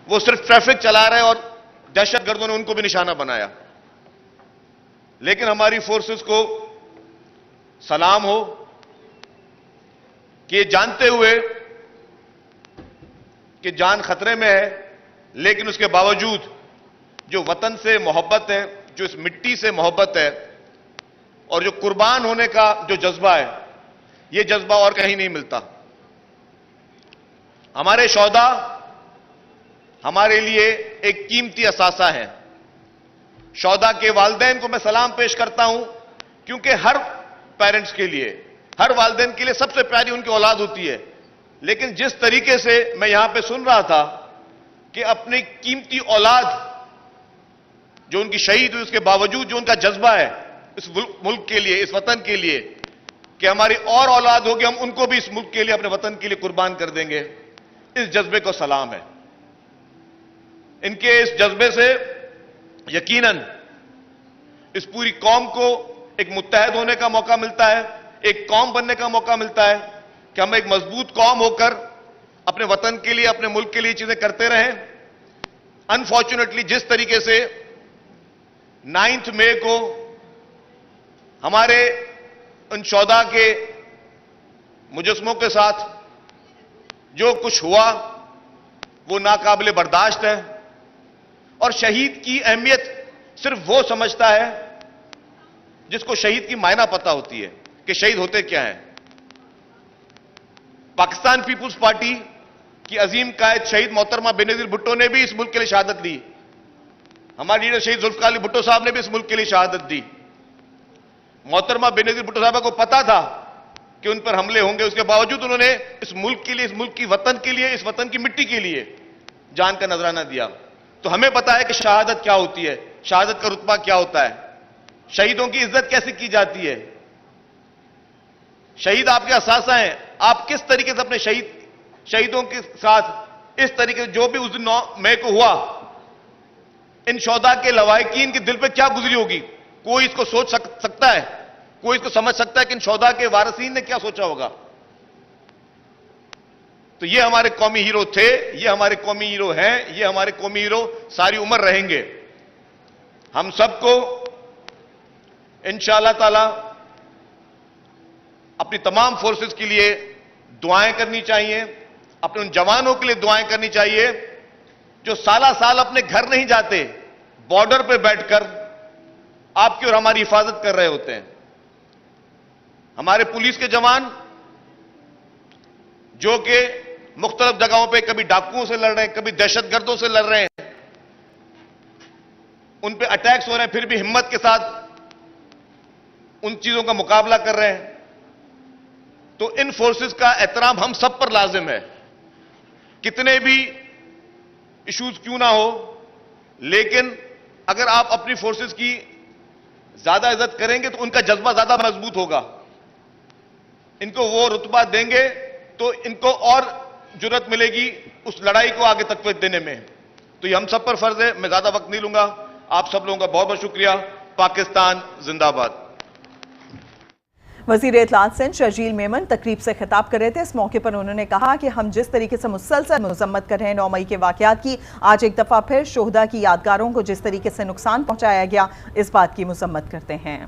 वो सिर्फ ट्रैफिक चला रहे और दहशतगर्दों ने उनको भी निशाना बनाया। लेकिन हमारी फोर्सेस को सलाम हो कि जानते हुए कि जान खतरे में है, लेकिन उसके बावजूद जो वतन से मोहब्बत है, जो इस मिट्टी से मोहब्बत है और जो कुर्बान होने का जो जज्बा है, यह जज्बा और कहीं नहीं मिलता। हमारे शौदा हमारे लिए एक कीमती असासा है। शौदा के वालिदैन को मैं सलाम पेश करता हूं, क्योंकि हर पेरेंट्स के लिए, हर वालिदैन के लिए सबसे प्यारी उनकी औलाद होती है। लेकिन जिस तरीके से मैं यहां पे सुन रहा था कि अपनी कीमती औलाद जो उनकी शहीद हुई, उसके बावजूद जो उनका जज्बा है इस मुल्क के लिए, इस वतन के लिए, कि हमारी और औलाद होगी, हम उनको भी इस मुल्क के लिए, अपने वतन के लिए कुर्बान कर देंगे, इस जज्बे को सलाम है। इनके इस जज्बे से यकीनन इस पूरी कौम को एक मुत्तहद होने का मौका मिलता है, एक कौम बनने का मौका मिलता है कि हम एक मजबूत कौम होकर अपने वतन के लिए, अपने मुल्क के लिए चीजें करते रहें। अनफॉर्चुनेटली जिस तरीके से 9 मई को हमारे उन शौदा के मुजस्मों के साथ जो कुछ हुआ वो नाकाबिले बर्दाश्त है। और शहीद की अहमियत सिर्फ वो समझता है जिसको शहीद की मायना पता होती है कि शहीद होते क्या हैं। पाकिस्तान पीपुल्स पार्टी की अजीम कायद शहीद मोहतरमा बेनजीर भुट्टो ने भी इस मुल्क के लिए शहादत दी। हमारे लीडर शहीद जुल्फिकार अली भुट्टो साहब ने भी इस मुल्क के लिए शहादत दी। मोहतरमा बेनजीर भुट्टो साहब को पता था कि उन पर हमले होंगे, उसके बावजूद उन्होंने इस मुल्क के लिए, इस मुल्क की वतन के लिए, इस वतन की मिट्टी के लिए जान का नजराना दिया। तो हमें पता है कि शहादत क्या होती है, शहादत का रुतबा क्या होता है, शहीदों की इज्जत कैसे की जाती है। शहीद आपके असासा हैं। आप किस तरीके से अपने शहीदों के साथ इस तरीके से, जो भी उस दिन 9 मई को हुआ, इन शौदा के लवाहिकीन के दिल पे क्या गुजरी होगी, कोई इसको सोच सकता है? कोई इसको समझ सकता है कि इन शौदा के वारसीन ने क्या सोचा होगा? तो ये हमारे कौमी हीरो थे, ये हमारे कौमी हीरो हैं, ये हमारे कौमी हीरो सारी उम्र रहेंगे। हम सबको इंशाअल्लाह ताला अपनी तमाम फोर्सेस के लिए दुआएं करनी चाहिए, अपने उन जवानों के लिए दुआएं करनी चाहिए जो साला साल अपने घर नहीं जाते, बॉर्डर पे बैठकर आपकी और हमारी हिफाजत कर रहे होते हैं। हमारे पुलिस के जवान जो कि मुख्तलिफ जगहों पे कभी डाकुओं से लड़ रहे हैं, कभी दहशतगर्दों से लड़ रहे हैं, उन पे अटैक्स हो रहे हैं, फिर भी हिम्मत के साथ उन चीजों का मुकाबला कर रहे हैं। तो इन फोर्सेस का एहतराम हम सब पर लाजिम है, कितने भी इश्यूज क्यों ना हो। लेकिन अगर आप अपनी फोर्सेस की ज्यादा इज्जत करेंगे तो उनका जज्बा ज्यादा मजबूत होगा। इनको वो रुतबा देंगे तो इनको और जुर्रत मिलेगी उस लड़ाई को आगे तकवीत देने में। तो ये हम सब पर फर्ज है। मैं ज्यादा वक्त नहीं लूंगा। आप सब लोगों का बहुत बहुत शुक्रिया। पाकिस्तान जिंदाबाद। वज़ीर इत्तलात सिंध शर्जील मेमन तकरीब से खिताब कर रहे थे। इस मौके पर उन्होंने कहा कि हम जिस तरीके से मुसलसल मजम्मत कर रहे हैं 9 मई के वाकयात की, आज एक दफा फिर शोहदा की यादगारों को जिस तरीके से नुकसान पहुंचाया गया, इस बात की मजम्मत करते हैं।